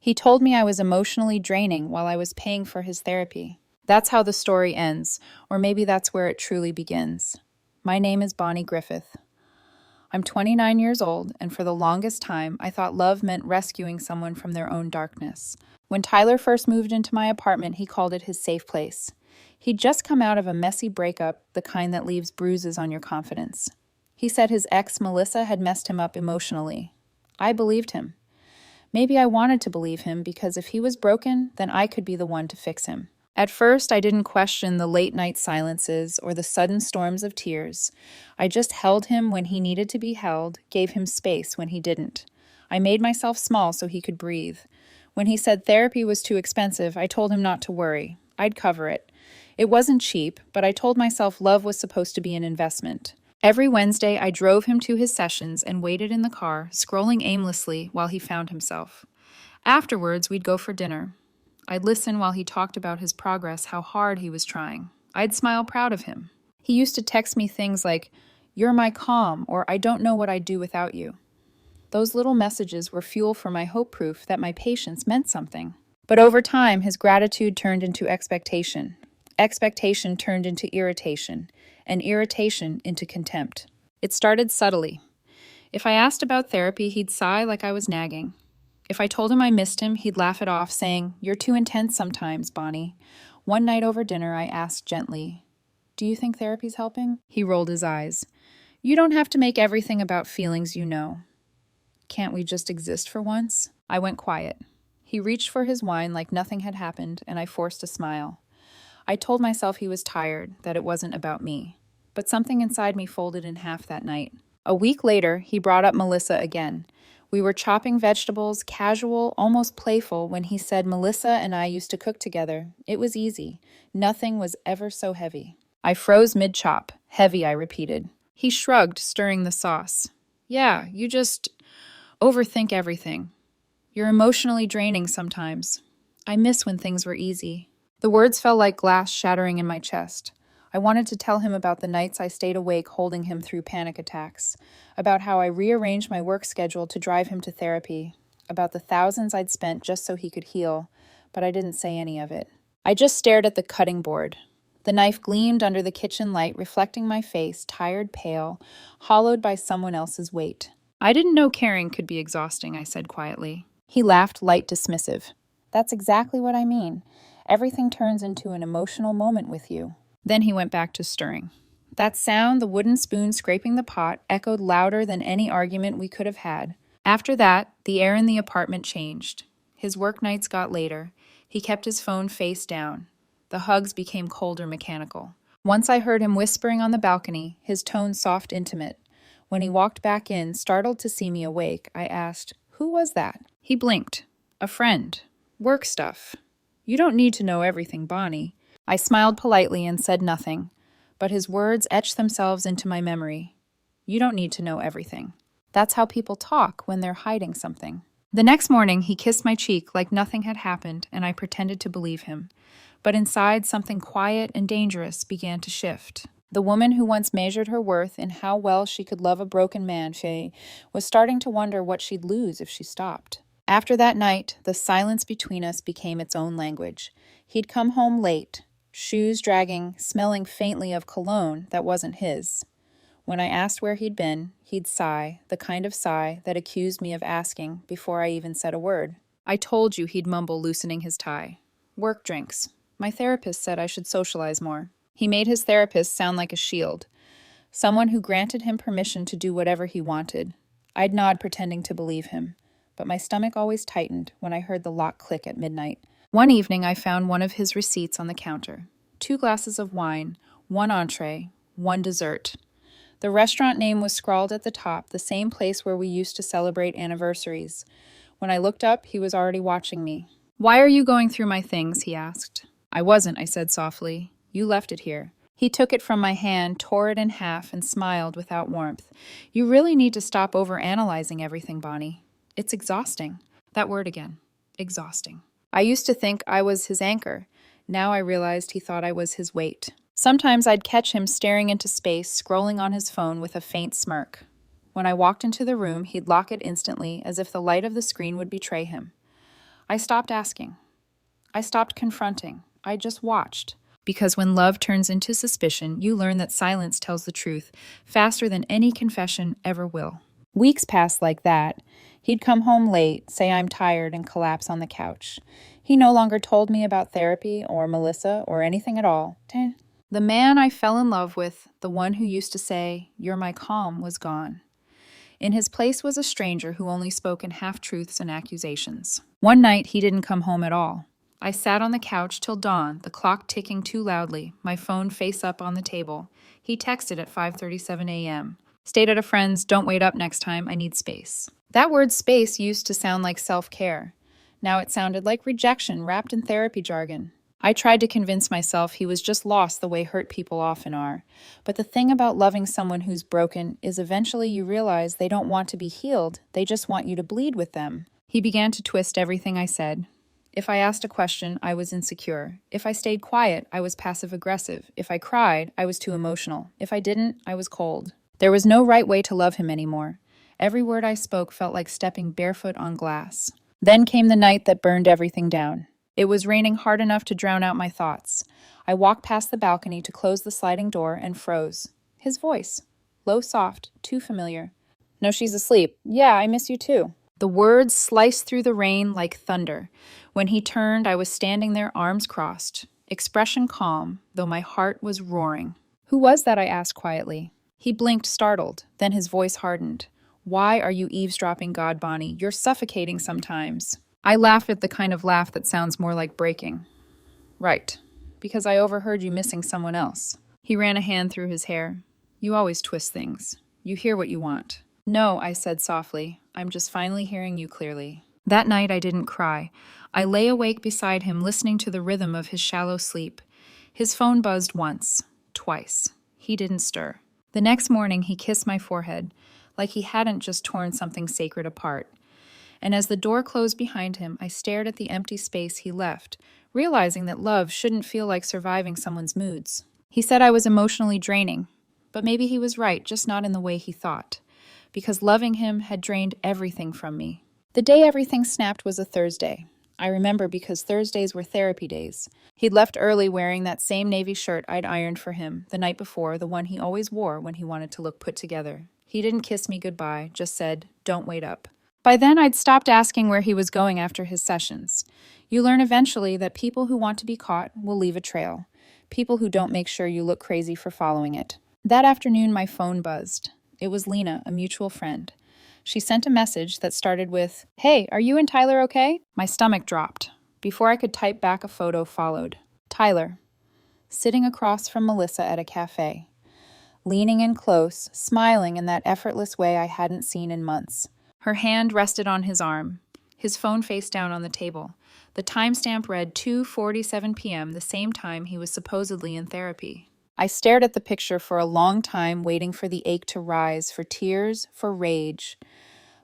He told me I was emotionally draining while I was paying for his therapy. That's how the story ends, or maybe that's where it truly begins. My name is Bonnie Griffith. I'm 29 years old, and for the longest time, I thought love meant rescuing someone from their own darkness. When Tyler first moved into my apartment, he called it his safe place. He'd just come out of a messy breakup, the kind that leaves bruises on your confidence. He said his ex, Melissa, had messed him up emotionally. I believed him. Maybe I wanted to believe him because if he was broken, then I could be the one to fix him. At first, I didn't question the late-night silences or the sudden storms of tears. I just held him when he needed to be held, gave him space when he didn't. I made myself small so he could breathe. When he said therapy was too expensive, I told him not to worry. I'd cover it. It wasn't cheap, but I told myself love was supposed to be an investment. Every Wednesday, I drove him to his sessions and waited in the car, scrolling aimlessly while he found himself. Afterwards, we'd go for dinner. I'd listen while he talked about his progress, how hard he was trying. I'd smile proud of him. He used to text me things like, "You're my calm," or "I don't know what I'd do without you." Those little messages were fuel for my hope, proof that my patience meant something. But over time, his gratitude turned into expectation. Expectation turned into irritation, and irritation into contempt. It started subtly. If I asked about therapy, he'd sigh like I was nagging. If I told him I missed him, he'd laugh it off, saying, "You're too intense sometimes, Bonnie." One night over dinner, I asked gently, "Do you think therapy's helping?" He rolled his eyes. "You don't have to make everything about feelings you know. Can't we just exist for once?" I went quiet. He reached for his wine like nothing had happened, and I forced a smile. I told myself he was tired, that it wasn't about me. But something inside me folded in half that night. A week later, he brought up Melissa again. We were chopping vegetables, casual, almost playful, when he said Melissa and I used to cook together. It was easy. Nothing was ever so heavy. I froze mid-chop. Heavy, I repeated. He shrugged, stirring the sauce. "Yeah, you just overthink everything. You're emotionally draining sometimes. I miss when things were easy." The words felt like glass shattering in my chest. I wanted to tell him about the nights I stayed awake holding him through panic attacks, about how I rearranged my work schedule to drive him to therapy, about the thousands I'd spent just so he could heal, but I didn't say any of it. I just stared at the cutting board. The knife gleamed under the kitchen light, reflecting my face, tired, pale, hollowed by someone else's weight. "I didn't know caring could be exhausting," I said quietly. He laughed, light dismissive. "That's exactly what I mean. Everything turns into an emotional moment with you." Then he went back to stirring. That sound, the wooden spoon scraping the pot, echoed louder than any argument we could have had. After that, the air in the apartment changed. His work nights got later. He kept his phone face down. The hugs became colder, mechanical. Once I heard him whispering on the balcony, his tone soft, intimate. When he walked back in, startled to see me awake, I asked, "Who was that?" He blinked. "A friend. Work stuff. You don't need to know everything, Bonnie." I smiled politely and said nothing, but his words etched themselves into my memory. You don't need to know everything. That's how people talk when they're hiding something. The next morning, he kissed my cheek like nothing had happened, and I pretended to believe him. But inside, something quiet and dangerous began to shift. The woman who once measured her worth in how well she could love a broken man, Faye, was starting to wonder what she'd lose if she stopped. After that night, the silence between us became its own language. He'd come home late, shoes dragging, smelling faintly of cologne that wasn't his. When I asked where he'd been, he'd sigh, the kind of sigh that accused me of asking before I even said a word. "I told you," he'd mumble, loosening his tie. "Work drinks. My therapist said I should socialize more." He made his therapist sound like a shield, someone who granted him permission to do whatever he wanted. I'd nod, pretending to believe him, but my stomach always tightened when I heard the lock click at midnight. One evening, I found one of his receipts on the counter. 2 glasses of wine, 1 entree, 1 dessert. The restaurant name was scrawled at the top, the same place where we used to celebrate anniversaries. When I looked up, he was already watching me. "Why are you going through my things?" he asked. "I wasn't," I said softly. "You left it here." He took it from my hand, tore it in half, and smiled without warmth. "You really need to stop overanalyzing everything, Bonnie. It's exhausting." That word again. Exhausting. I used to think I was his anchor. Now I realized he thought I was his weight. Sometimes I'd catch him staring into space, scrolling on his phone with a faint smirk. When I walked into the room, he'd lock it instantly, as if the light of the screen would betray him. I stopped asking. I stopped confronting. I just watched. Because when love turns into suspicion, you learn that silence tells the truth faster than any confession ever will. Weeks passed like that. He'd come home late, say I'm tired, and collapse on the couch. He no longer told me about therapy or Melissa or anything at all. The man I fell in love with, the one who used to say, "You're my calm," was gone. In his place was a stranger who only spoke in half-truths and accusations. One night, he didn't come home at all. I sat on the couch till dawn, the clock ticking too loudly, my phone face up on the table. He texted at 5:37 a.m. Stayed at a friend's, "Don't wait up next time, I need space." That word space used to sound like self-care. Now it sounded like rejection wrapped in therapy jargon. I tried to convince myself he was just lost the way hurt people often are. But the thing about loving someone who's broken is eventually you realize they don't want to be healed, they just want you to bleed with them. He began to twist everything I said. If I asked a question, I was insecure. If I stayed quiet, I was passive-aggressive. If I cried, I was too emotional. If I didn't, I was cold. There was no right way to love him anymore. Every word I spoke felt like stepping barefoot on glass. Then came the night that burned everything down. It was raining hard enough to drown out my thoughts. I walked past the balcony to close the sliding door and froze. His voice. Low, soft, too familiar. "No, she's asleep. Yeah, I miss you too." The words sliced through the rain like thunder. When he turned, I was standing there, arms crossed, expression calm, though my heart was roaring. "Who was that?" I asked quietly. He blinked, startled. Then his voice hardened. "Why are you eavesdropping, God, Bonnie? You're suffocating sometimes." I laughed at the kind of laugh that sounds more like breaking. "Right, because I overheard you missing someone else." He ran a hand through his hair. "You always twist things. You hear what you want." "No," I said softly. "I'm just finally hearing you clearly." That night I didn't cry. I lay awake beside him, listening to the rhythm of his shallow sleep. His phone buzzed once, twice. He didn't stir. The next morning he kissed my forehead, like he hadn't just torn something sacred apart. And as the door closed behind him, I stared at the empty space he left, realizing that love shouldn't feel like surviving someone's moods. He said I was emotionally draining, but maybe he was right, just not in the way he thought, because loving him had drained everything from me. The day everything snapped was a Thursday. I remember because Thursdays were therapy days. He'd left early wearing that same navy shirt I'd ironed for him the night before, the one he always wore when he wanted to look put together. He didn't kiss me goodbye, just said, "Don't wait up." By then, I'd stopped asking where he was going after his sessions. You learn eventually that people who want to be caught will leave a trail. People who don't make sure you look crazy for following it. That afternoon, my phone buzzed. It was Lena, a mutual friend. She sent a message that started with, "Hey, are you and Tyler okay?" My stomach dropped. Before I could type back, a photo followed. Tyler, sitting across from Melissa at a cafe, leaning in close, smiling in that effortless way I hadn't seen in months. Her hand rested on his arm, his phone face down on the table. The timestamp read 2:47 p.m., the same time he was supposedly in therapy. I stared at the picture for a long time, waiting for the ache to rise, for tears, for rage.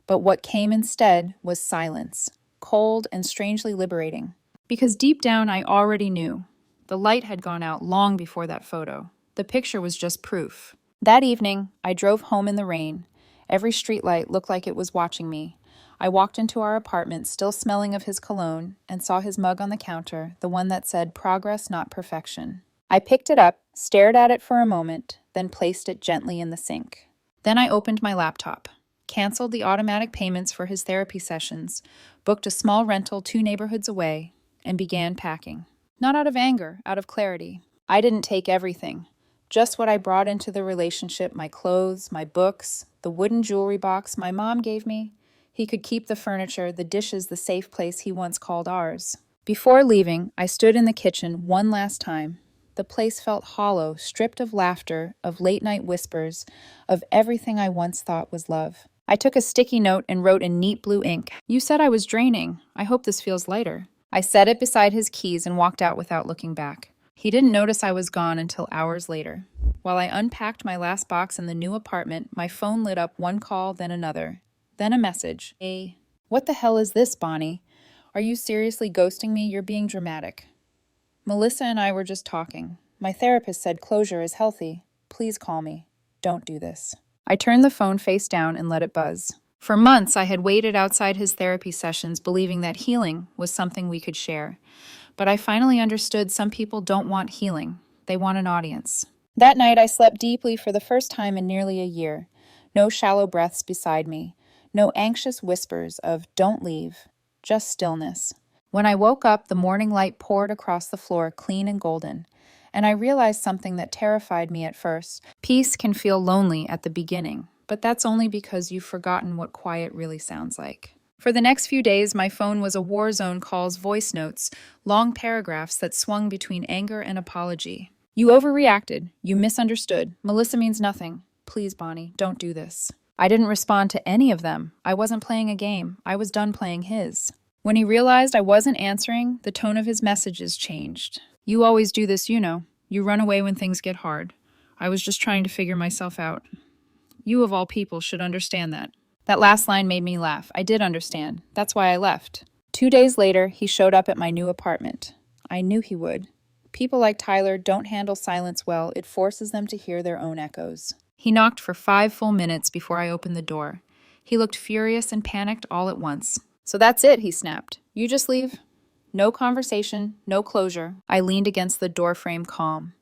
But what came instead was silence, cold and strangely liberating. Because deep down I already knew. The light had gone out long before that photo. The picture was just proof. That evening, I drove home in the rain. Every streetlight looked like it was watching me. I walked into our apartment, still smelling of his cologne, and saw his mug on the counter, the one that said, "Progress, not perfection." I picked it up, stared at it for a moment, then placed it gently in the sink. Then I opened my laptop, canceled the automatic payments for his therapy sessions, booked a small rental 2 neighborhoods away, and began packing. Not out of anger, out of clarity. I didn't take everything. Just what I brought into the relationship, my clothes, my books, the wooden jewelry box my mom gave me. He could keep the furniture, the dishes, the safe place he once called ours. Before leaving, I stood in the kitchen one last time. The place felt hollow, stripped of laughter, of late-night whispers, of everything I once thought was love. I took a sticky note and wrote in neat blue ink, "You said I was draining. I hope this feels lighter." I set it beside his keys and walked out without looking back. He didn't notice I was gone until hours later. While I unpacked my last box in the new apartment, my phone lit up one call, then another. Then a message. "What the hell is this, Bonnie? Are you seriously ghosting me? You're being dramatic." "Melissa and I were just talking. My therapist said closure is healthy. Please call me. Don't do this." I turned the phone face down and let it buzz. For months, I had waited outside his therapy sessions believing that healing was something we could share. But I finally understood some people don't want healing, they want an audience. That night, I slept deeply for the first time in nearly a year. No shallow breaths beside me, no anxious whispers of "don't leave," just stillness. When I woke up, the morning light poured across the floor clean and golden, and I realized something that terrified me at first. Peace can feel lonely at the beginning, but that's only because you've forgotten what quiet really sounds like. For the next few days, my phone was a war zone calls, voice notes, long paragraphs that swung between anger and apology. "You overreacted. You misunderstood. Melissa means nothing. Please, Bonnie, don't do this." I didn't respond to any of them. I wasn't playing a game. I was done playing his. When he realized I wasn't answering, the tone of his messages changed. "You always do this, you know. You run away when things get hard. I was just trying to figure myself out. You, of all people, should understand that." That last line made me laugh. I did understand. That's why I left. 2 days later, he showed up at my new apartment. I knew he would. People like Tyler don't handle silence well. It forces them to hear their own echoes. He knocked for 5 full minutes before I opened the door. He looked furious and panicked all at once. "So that's it," he snapped. "You just leave? No conversation, no closure." I leaned against the doorframe, calm.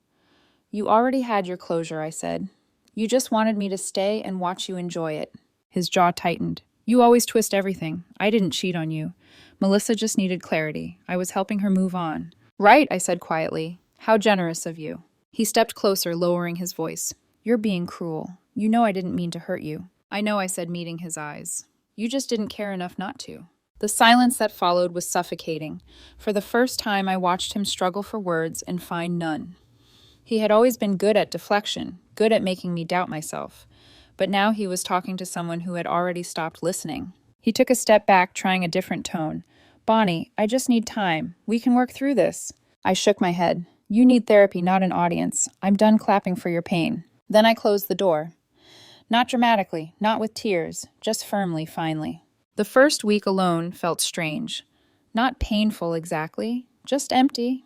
"You already had your closure," I said. "You just wanted me to stay and watch you enjoy it." His jaw tightened. "You always twist everything. I didn't cheat on you. Melissa just needed clarity. I was helping her move on." "Right," I said quietly. "How generous of you." He stepped closer, lowering his voice. "You're being cruel. You know I didn't mean to hurt you." "I know," I said, meeting his eyes. "You just didn't care enough not to." The silence that followed was suffocating. For the first time, I watched him struggle for words and find none. He had always been good at deflection, good at making me doubt myself. But now he was talking to someone who had already stopped listening. He took a step back, trying a different tone. "Bonnie, I just need time. We can work through this." I shook my head. "You need therapy, not an audience. I'm done clapping for your pain." Then I closed the door. Not dramatically, not with tears, just firmly, finally. The first week alone felt strange. Not painful exactly, just empty.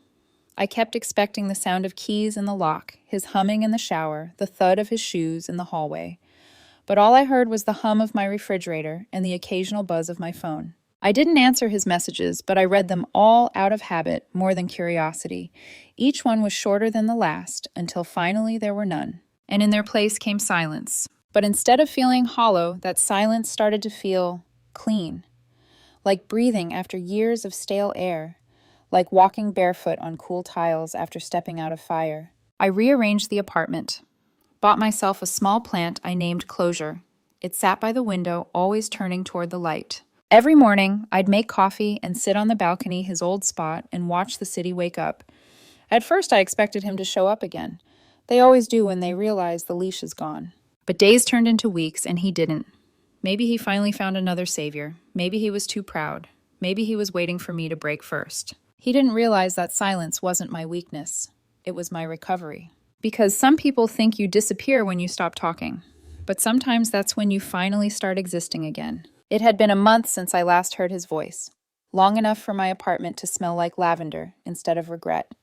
I kept expecting the sound of keys in the lock, his humming in the shower, the thud of his shoes in the hallway. But all I heard was the hum of my refrigerator and the occasional buzz of my phone. I didn't answer his messages, but I read them all out of habit, more than curiosity. Each one was shorter than the last, until finally there were none. And in their place came silence. But instead of feeling hollow, that silence started to feel clean. Like breathing after years of stale air. Like walking barefoot on cool tiles after stepping out of fire. I rearranged the apartment. Bought myself a small plant I named Closure. It sat by the window, always turning toward the light. Every morning, I'd make coffee and sit on the balcony, his old spot, and watch the city wake up. At first, I expected him to show up again. They always do when they realize the leash is gone. But days turned into weeks, and he didn't. Maybe he finally found another savior. Maybe he was too proud. Maybe he was waiting for me to break first. He didn't realize that silence wasn't my weakness. It was my recovery. Because some people think you disappear when you stop talking. But sometimes that's when you finally start existing again. It had been a month since I last heard his voice. Long enough for my apartment to smell like lavender instead of regret.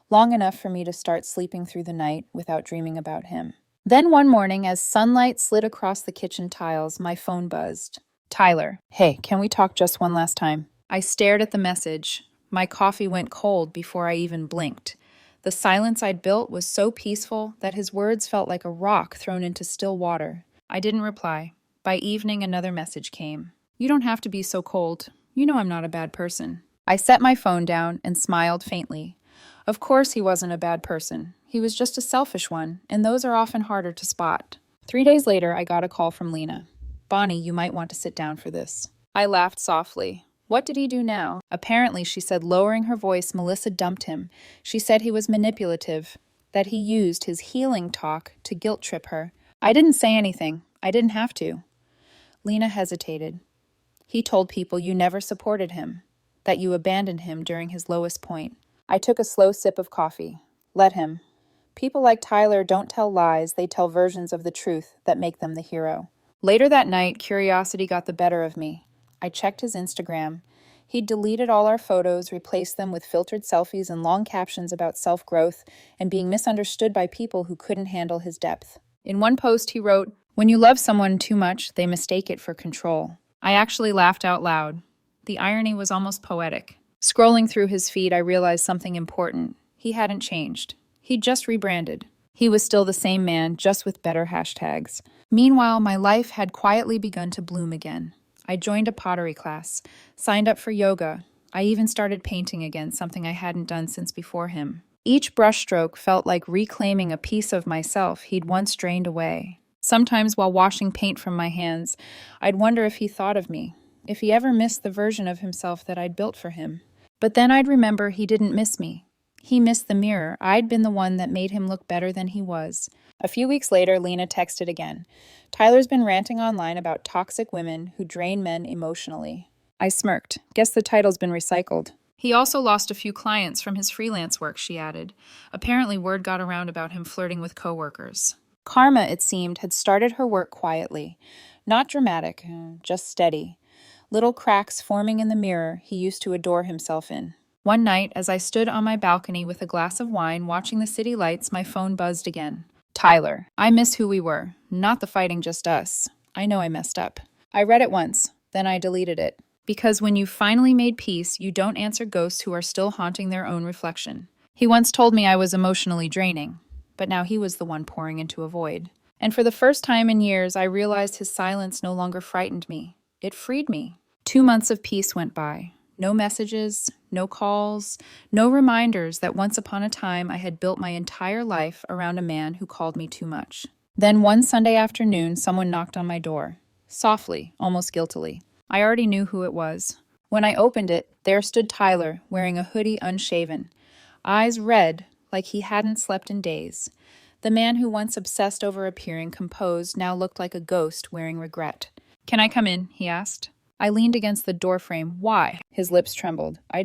Long enough for me to start sleeping through the night without dreaming about him. Then one morning, as sunlight slid across the kitchen tiles, my phone buzzed. "Tyler, hey, can we talk just one last time?" I stared at the message. My coffee went cold before I even blinked. The silence I'd built was so peaceful that his words felt like a rock thrown into still water. I didn't reply. By evening, another message came. "You don't have to be so cold. You know I'm not a bad person." I set my phone down and smiled faintly. Of course he wasn't a bad person. He was just a selfish one, and those are often harder to spot. 3 days later, I got a call from Lena. "Bonnie, you might want to sit down for this." I laughed softly. What did he do now? Apparently, she said, lowering her voice, Melissa dumped him. She said he was manipulative, that he used his healing talk to guilt trip her. I didn't say anything. I didn't have to. Lena hesitated. "He told people you never supported him, that you abandoned him during his lowest point." I took a slow sip of coffee. Let him. People like Tyler don't tell lies, they tell versions of the truth that make them the hero. Later that night, curiosity got the better of me. I checked his Instagram. He'd deleted all our photos, replaced them with filtered selfies and long captions about self-growth and being misunderstood by people who couldn't handle his depth. In one post, he wrote, When you love someone too much, they mistake it for control. I actually laughed out loud. The irony was almost poetic. Scrolling through his feed, I realized something important. He hadn't changed. He'd just rebranded. He was still the same man, just with better hashtags. Meanwhile, my life had quietly begun to bloom again. I joined a pottery class, signed up for yoga. I even started painting again, something I hadn't done since before him. Each brushstroke felt like reclaiming a piece of myself he'd once drained away. Sometimes while washing paint from my hands, I'd wonder if he thought of me, if he ever missed the version of himself that I'd built for him. But then I'd remember he didn't miss me. He missed the mirror. I'd been the one that made him look better than he was. A few weeks later, Lena texted again. Tyler's been ranting online about toxic women who drain men emotionally. I smirked. Guess the title's been recycled. He also lost a few clients from his freelance work, she added. Apparently, word got around about him flirting with coworkers. Karma, it seemed, had started her work quietly. Not dramatic, just steady. Little cracks forming in the mirror he used to adore himself in. One night, as I stood on my balcony with a glass of wine watching the city lights, my phone buzzed again. Tyler. I miss who we were. Not the fighting, just us. I know I messed up. I read it once, then I deleted it. Because when you've finally made peace, you don't answer ghosts who are still haunting their own reflection. He once told me I was emotionally draining, but now he was the one pouring into a void. And for the first time in years, I realized his silence no longer frightened me. It freed me. 2 months of peace went by. No messages, no calls, no reminders that once upon a time I had built my entire life around a man who called me too much. Then one Sunday afternoon, someone knocked on my door. Softly, almost guiltily. I already knew who it was. When I opened it, there stood Tyler, wearing a hoodie unshaven. Eyes red, like he hadn't slept in days. The man who once obsessed over appearing composed now looked like a ghost wearing regret. "Can I come in?" he asked. I leaned against the doorframe. "Why?" His lips trembled. I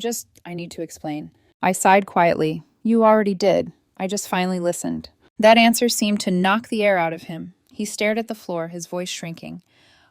need to explain. I sighed quietly. "You already did. I just finally listened." That answer seemed to knock the air out of him. He stared at the floor, his voice shrinking.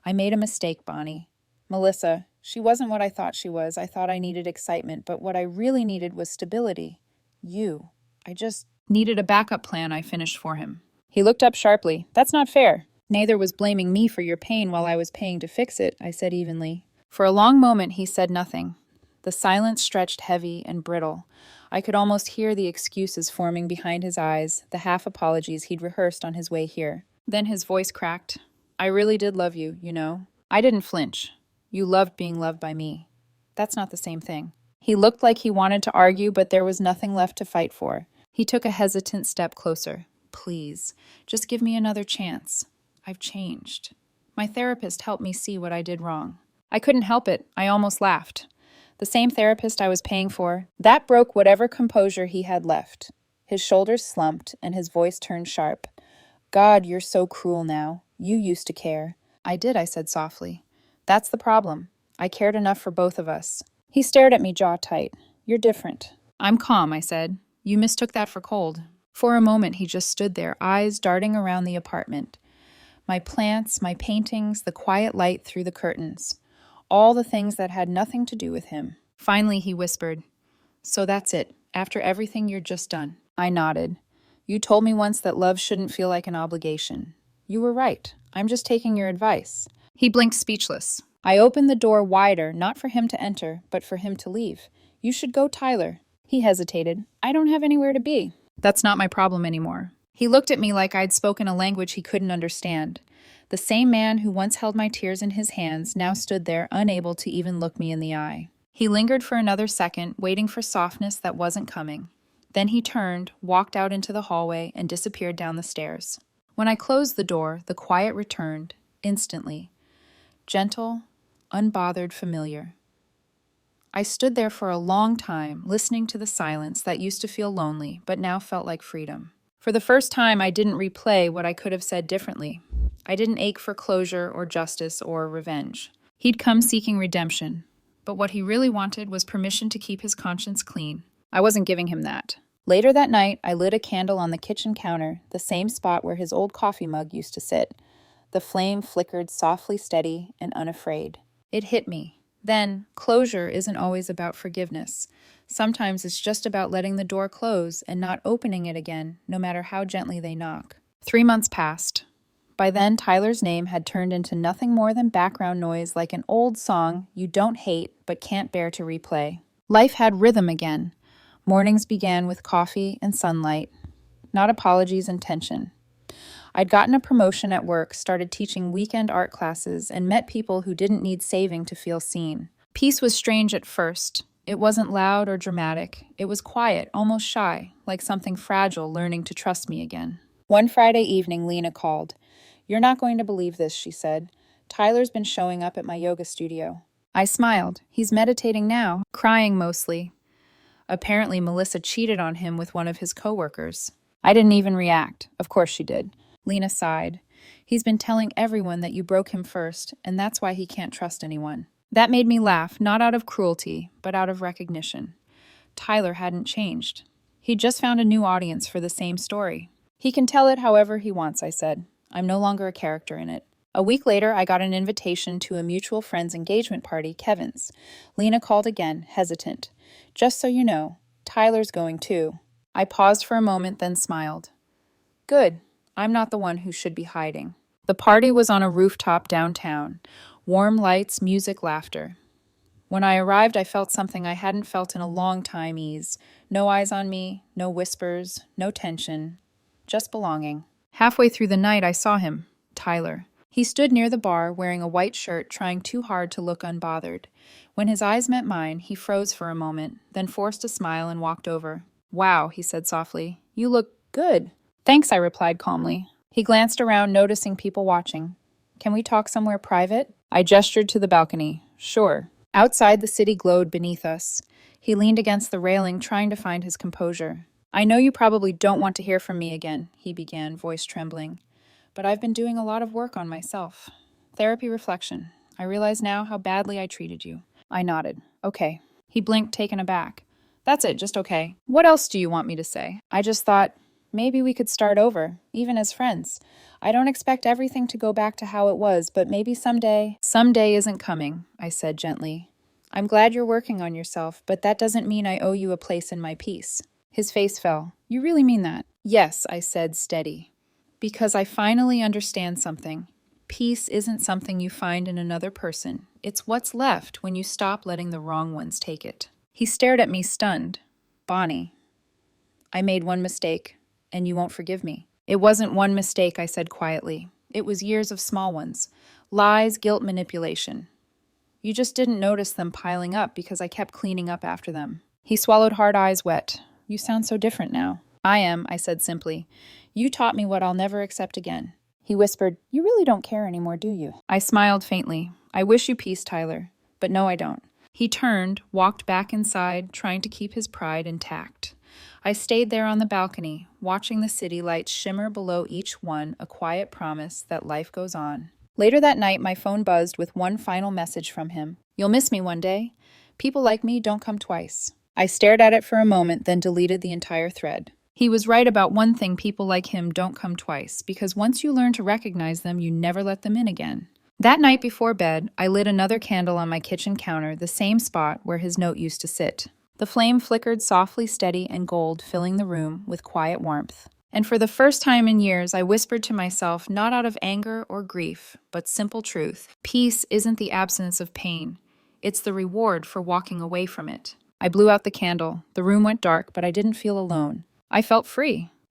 "I made a mistake, Bonnie. Melissa, she wasn't what I thought she was. I thought I needed excitement, but what I really needed was stability. You. I just needed a backup plan," I finished for him. He looked up sharply. "That's not fair." "Neither was blaming me for your pain while I was paying to fix it," I said evenly. For a long moment, he said nothing. The silence stretched heavy and brittle. I could almost hear the excuses forming behind his eyes, the half-apologies he'd rehearsed on his way here. Then his voice cracked. "I really did love you, you know." I didn't flinch. "You loved being loved by me." "That's not the same thing." He looked like he wanted to argue, but there was nothing left to fight for. He took a hesitant step closer. "Please, just give me another chance. I've changed. My therapist helped me see what I did wrong." I couldn't help it. I almost laughed. The same therapist I was paying for. That broke whatever composure he had left. His shoulders slumped and his voice turned sharp. "God, you're so cruel now. You used to care." "I did," I said softly. "That's the problem. I cared enough for both of us." He stared at me, jaw tight. "You're different." "I'm calm," I said. "You mistook that for cold." For a moment, he just stood there, eyes darting around the apartment. My plants, my paintings, the quiet light through the curtains. All the things that had nothing to do with him. Finally, he whispered, "So that's it. After everything, you're just done." I nodded. "You told me once that love shouldn't feel like an obligation. You were right. I'm just taking your advice." He blinked speechless. I opened the door wider, not for him to enter, but for him to leave. "You should go, Tyler." He hesitated. "I don't have anywhere to be." "That's not my problem anymore." He looked at me like I'd spoken a language he couldn't understand. The same man who once held my tears in his hands now stood there, unable to even look me in the eye. He lingered for another second, waiting for softness that wasn't coming. Then he turned, walked out into the hallway, and disappeared down the stairs. When I closed the door, the quiet returned, instantly. Gentle, unbothered, familiar. I stood there for a long time, listening to the silence that used to feel lonely, but now felt like freedom. For the first time, I didn't replay what I could have said differently. I didn't ache for closure or justice or revenge. He'd come seeking redemption, but what he really wanted was permission to keep his conscience clean. I wasn't giving him that. Later that night, I lit a candle on the kitchen counter, the same spot where his old coffee mug used to sit. The flame flickered softly steady and unafraid. It hit me. Then, closure isn't always about forgiveness. Sometimes it's just about letting the door close and not opening it again, no matter how gently they knock. 3 months passed. By then, Tyler's name had turned into nothing more than background noise like an old song you don't hate but can't bear to replay. Life had rhythm again. Mornings began with coffee and sunlight, not apologies and tension. I'd gotten a promotion at work, started teaching weekend art classes, and met people who didn't need saving to feel seen. Peace was strange at first. It wasn't loud or dramatic. It was quiet, almost shy, like something fragile learning to trust me again. One Friday evening, Lena called. "You're not going to believe this," she said. "Tyler's been showing up at my yoga studio." I smiled. He's meditating now, crying mostly. Apparently, Melissa cheated on him with one of his coworkers. I didn't even react. Of course she did. Lena sighed. "He's been telling everyone that you broke him first, and that's why he can't trust anyone." That made me laugh, not out of cruelty, but out of recognition. Tyler hadn't changed. He'd just found a new audience for the same story. "He can tell it however he wants," I said. "I'm no longer a character in it." A week later, I got an invitation to a mutual friend's engagement party, Kevin's. Lena called again, hesitant. "Just so you know, Tyler's going too." I paused for a moment, then smiled. Good. I'm not the one who should be hiding. The party was on a rooftop downtown. Warm lights, music, laughter. When I arrived, I felt something I hadn't felt in a long time: ease. No eyes on me, no whispers, no tension, just belonging. Halfway through the night, I saw him, Tyler. He stood near the bar, wearing a white shirt, trying too hard to look unbothered. When his eyes met mine, he froze for a moment, then forced a smile and walked over. "Wow," he said softly. "You look good." "Thanks," I replied calmly. He glanced around, noticing people watching. "Can we talk somewhere private?" I gestured to the balcony. "Sure." Outside, the city glowed beneath us. He leaned against the railing, trying to find his composure. "I know you probably don't want to hear from me again," he began, voice trembling. "But I've been doing a lot of work on myself. Therapy, reflection. I realize now how badly I treated you." I nodded. "Okay." He blinked, taken aback. "That's it, just okay. What else do you want me to say?" I just thought, maybe we could start over, even as friends. I don't expect everything to go back to how it was, but maybe someday. "Someday isn't coming," I said gently. "I'm glad you're working on yourself, but that doesn't mean I owe you a place in my peace." His face fell. "You really mean that?" "Yes," I said, steady. "Because I finally understand something. Peace isn't something you find in another person. It's what's left when you stop letting the wrong ones take it." He stared at me, stunned. "Bonnie, I made one mistake, and you won't forgive me." "It wasn't one mistake," I said quietly. "It was years of small ones. Lies, guilt, manipulation. You just didn't notice them piling up because I kept cleaning up after them." He swallowed hard, eyes wet. "You sound so different now." "I am," I said simply. "You taught me what I'll never accept again." He whispered, "You really don't care anymore, do you?" I smiled faintly. "I wish you peace, Tyler. But no, I don't." He turned, walked back inside, trying to keep his pride intact. I stayed there on the balcony, watching the city lights shimmer below each one, a quiet promise that life goes on. Later that night, my phone buzzed with one final message from him. "You'll miss me one day. People like me don't come twice." I stared at it for a moment, then deleted the entire thread. He was right about one thing: people like him don't come twice, because once you learn to recognize them, you never let them in again. That night before bed, I lit another candle on my kitchen counter, the same spot where his note used to sit. The flame flickered softly, steady and gold, filling the room with quiet warmth. And for the first time in years, I whispered to myself, not out of anger or grief, but simple truth. Peace isn't the absence of pain. It's the reward for walking away from it. I blew out the candle. The room went dark, but I didn't feel alone. I felt free.